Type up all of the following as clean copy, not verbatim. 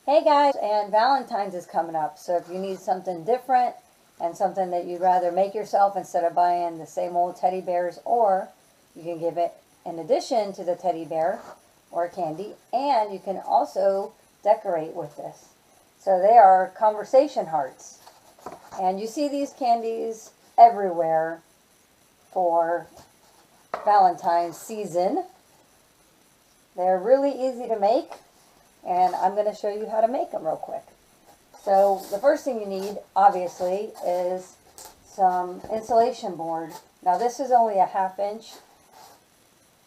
Hey guys, and Valentine's is coming up, so if you need something different and something that you'd rather make yourself instead of buying the same old teddy bears, or you can give it in addition to the teddy bear or candy, and you can also decorate with this. So they are conversation hearts, and you see these candies everywhere for Valentine's season. They're really easy to make, and I'm going to show you how to make them real quick. So the first thing you need, obviously, is some insulation board. Now this is only a 1/2 inch,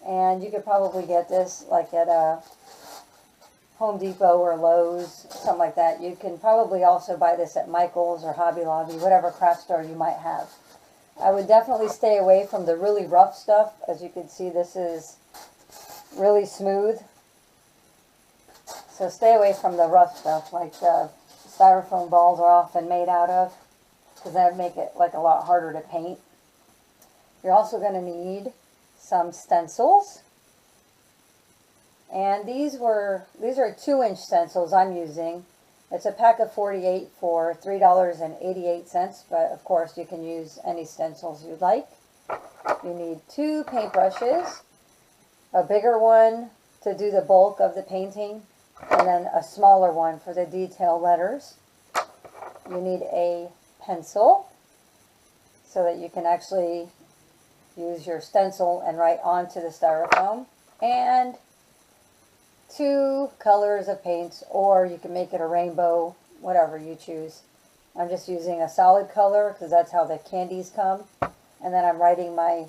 and you could probably get this like at a Home Depot or Lowe's, something like that. You can probably also buy this at Michael's or Hobby Lobby, whatever craft store you might have. I would definitely stay away from the really rough stuff. As you can see, this is really smooth. So stay away from the rough stuff, like the styrofoam balls are often made out of, because that would make it like a lot harder to paint. You're also going to need some stencils. And these are 2-inch stencils I'm using. It's a pack of 48 for $3.88, but of course you can use any stencils you'd like. You need 2 paintbrushes, a bigger one to do the bulk of the painting, and then a smaller one for the detail letters. You need a pencil so that you can actually use your stencil and write onto the styrofoam, and 2 colors of paints, or you can make it a rainbow, whatever you choose. I'm just using a solid color because that's how the candies come, and then I'm writing my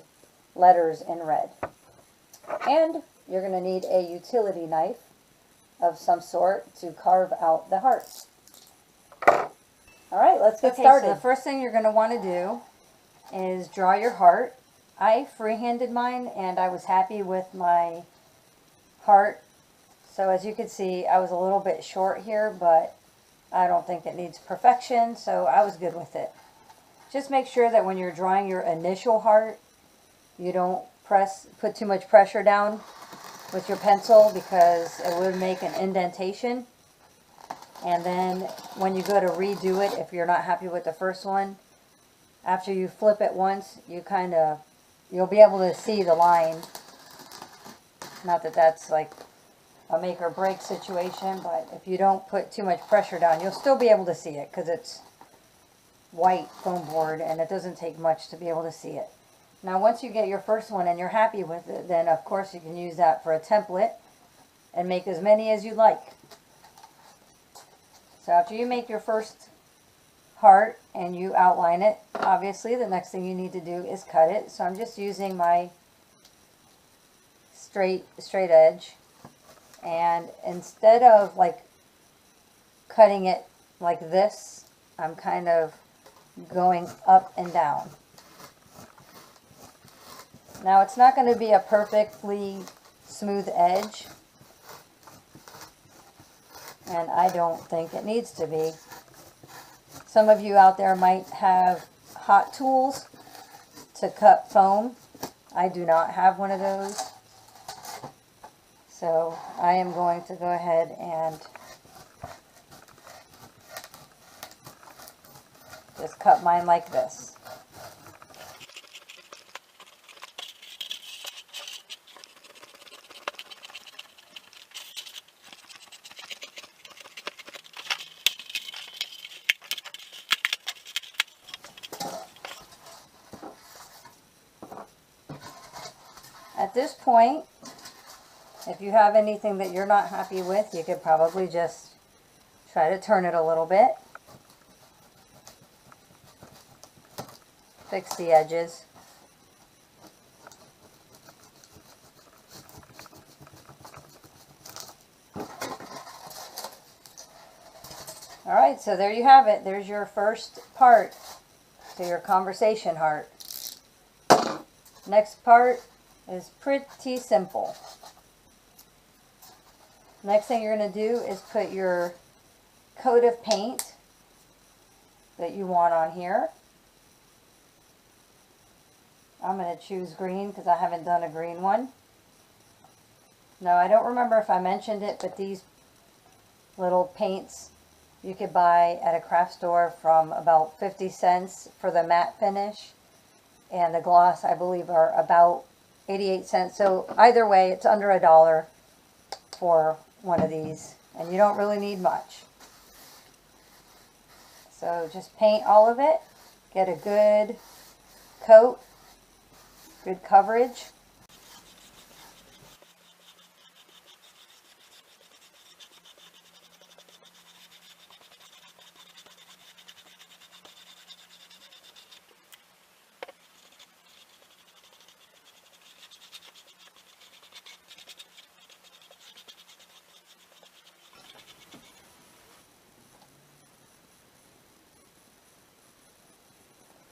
letters in red. And you're going to need a utility knife of some sort to carve out the hearts. Alright, let's get started. So the first thing you're going to want to do is draw your heart. I freehanded mine, and I was happy with my heart. So as you can see, I was a little bit short here, but I don't think it needs perfection, so I was good with it. Just make sure that when you're drawing your initial heart, you don't put too much pressure down with your pencil, because it would make an indentation. And then when you go to redo it, if you're not happy with the first one, after you flip it once, you'll be able to see the line. Not that that's like a make or break situation, but if you don't put too much pressure down, you'll still be able to see it, because it's white foam board and it doesn't take much to be able to see it. Now once you get your first one and you're happy with it, then of course you can use that for a template and make as many as you like. So after you make your first heart and you outline it, obviously the next thing you need to do is cut it. So I'm just using my straight edge, and instead of like cutting it like this, I'm kind of going up and down. Now it's not going to be a perfectly smooth edge, and I don't think it needs to be. Some of you out there might have hot tools to cut foam. I do not have one of those. So I am going to go ahead and just cut mine like this. At this point, if you have anything that you're not happy with, you could probably just try to turn it a little bit. Fix the edges. Alright, so there you have it. There's your first part to your conversation heart. Next part is pretty simple. Next thing you're going to do is put your coat of paint that you want on here. I'm going to choose green because I haven't done a green one. Now, I don't remember if I mentioned it, but these little paints you could buy at a craft store from about 50 cents for the matte finish. And the gloss, I believe, are about 88 cents. So either way, it's under $1 for one of these. And you don't really need much. So just paint all of it. Get a good coat, good coverage.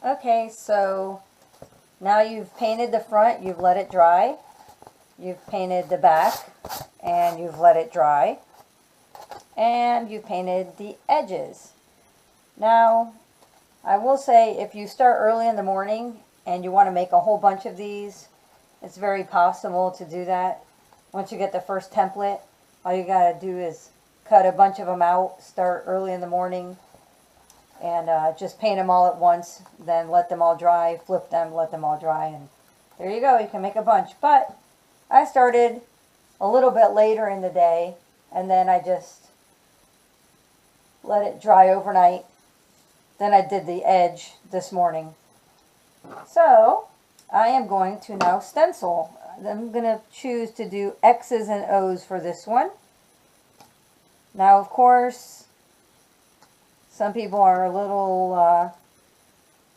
Okay, so now you've painted the front, you've let it dry. You've painted the back, and you've let it dry. And you painted the edges. Now, I will say, if you start early in the morning and you want to make a whole bunch of these, it's very possible to do that. Once you get the first template, all you got to do is cut a bunch of them out, start early in the morning, and just paint them all at once, then let them all dry, flip them, let them all dry, and there you go, you can make a bunch. But I started a little bit later in the day, and then I just let it dry overnight. Then I did the edge this morning. So I am going to now stencil. I'm going to choose to do X's and O's for this one. Now, of course, some people are a little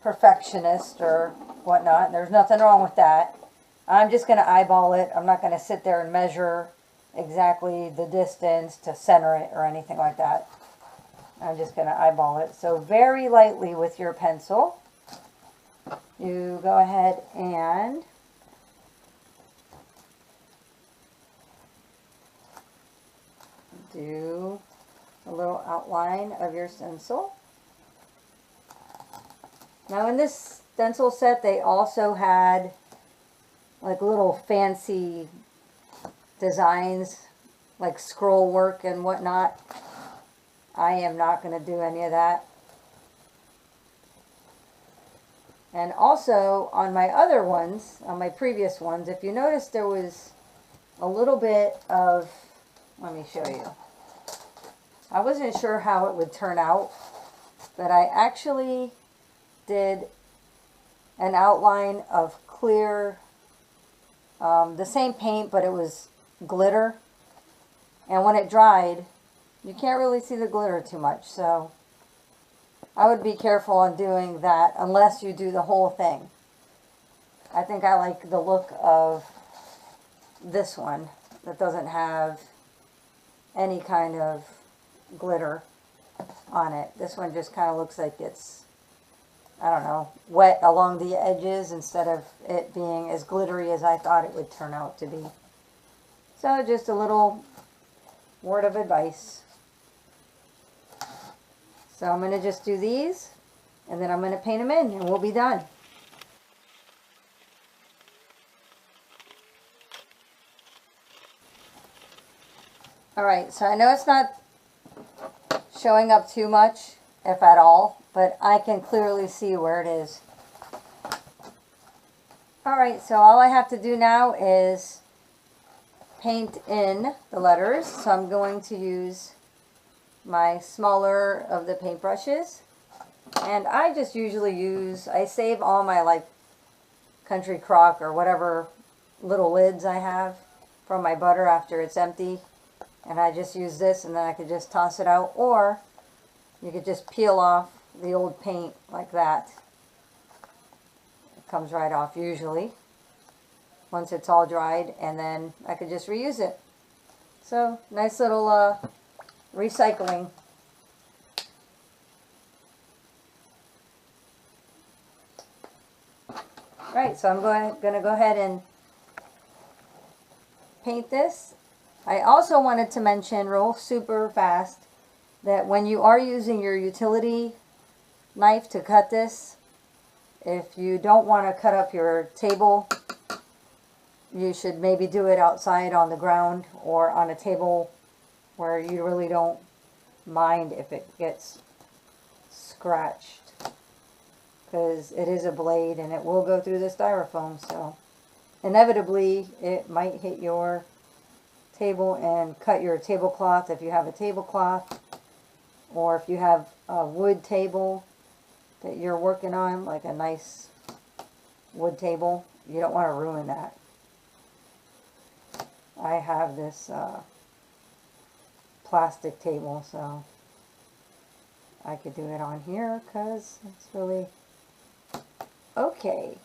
perfectionist or whatnot, and there's nothing wrong with that. I'm just going to eyeball it. I'm not going to sit there and measure exactly the distance to center it or anything like that. I'm just going to eyeball it. So very lightly with your pencil, you go ahead and do a little outline of your stencil. Now in this stencil set, they also had like little fancy designs, like scroll work and whatnot. I am not going to do any of that. And also on my other ones, on my previous ones, if you notice, there was a little bit of, let me show you. I wasn't sure how it would turn out, but I actually did an outline of clear, the same paint, but it was glitter. And when it dried, you can't really see the glitter too much. So I would be careful on doing that unless you do the whole thing. I think I like the look of this one that doesn't have any kind of glitter on it. This one just kind of looks like it's, I don't know, wet along the edges instead of it being as glittery as I thought it would turn out to be. So just a little word of advice. So I'm going to just do these, and then I'm going to paint them in, and we'll be done. Alright, so I know it's not showing up too much, if at all, but I can clearly see where it is. Alright, so all I have to do now is paint in the letters. So I'm going to use my smaller of the paintbrushes, and I just usually use, I save all my like Country Crock or whatever little lids I have from my butter after it's empty, and I just use this, and then I could just toss it out, or you could just peel off the old paint like that. It comes right off usually once it's all dried, and then I could just reuse it. So nice little recycling. Right, so I'm going to go ahead and paint this. I also wanted to mention real super fast that when you are using your utility knife to cut this, if you don't want to cut up your table, you should maybe do it outside on the ground or on a table where you really don't mind if it gets scratched, because it is a blade and it will go through the styrofoam, so inevitably it might hit your table and cut your tablecloth if you have a tablecloth, or if you have a wood table that you're working on, like a nice wood table, you don't want to ruin that. I have this plastic table, so I could do it on here because it's really okay.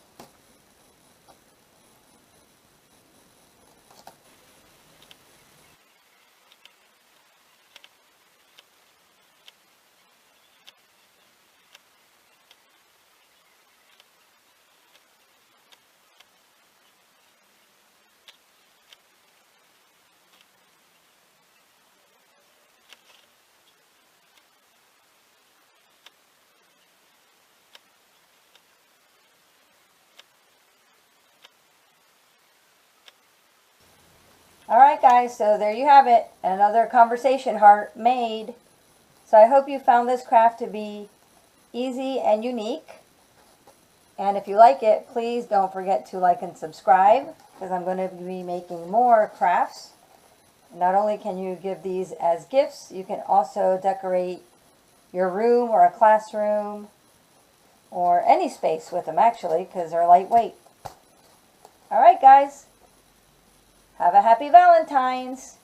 Alright guys, so there you have it. Another conversation heart made. So I hope you found this craft to be easy and unique. And if you like it, please don't forget to like and subscribe, because I'm going to be making more crafts. Not only can you give these as gifts, you can also decorate your room or a classroom or any space with them, actually, because they're lightweight. Alright guys. Have a happy Valentine's!